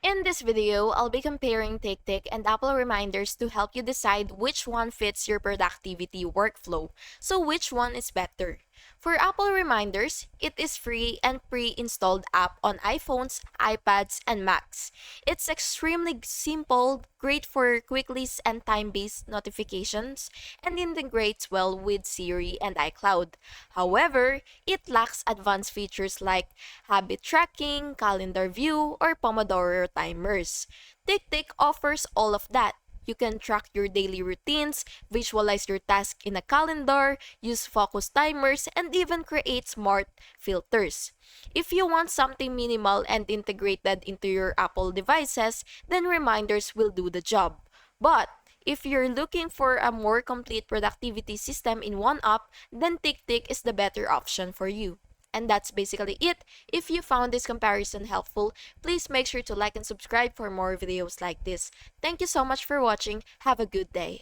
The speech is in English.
In this video, I'll be comparing TickTick and Apple reminders to help you decide which one fits your productivity workflow. So which one is better? For Apple reminders, it is free and pre-installed app on iPhones, iPads, and Macs. It's extremely simple, great for quick lists and time-based notifications, and integrates well with Siri and iCloud. However, it lacks advanced features like habit tracking, calendar view, or Pomodoro timers. TickTick offers all of that. You can track your daily routines, visualize your tasks in a calendar, use focus timers, and even create smart filters. If you want something minimal and integrated into your Apple devices, then reminders will do the job. But if you're looking for a more complete productivity system in one app, then TickTick is the better option for you. And that's basically it. If you found this comparison helpful, please make sure to like and subscribe for more videos like this. Thank you so much for watching. Have a good day.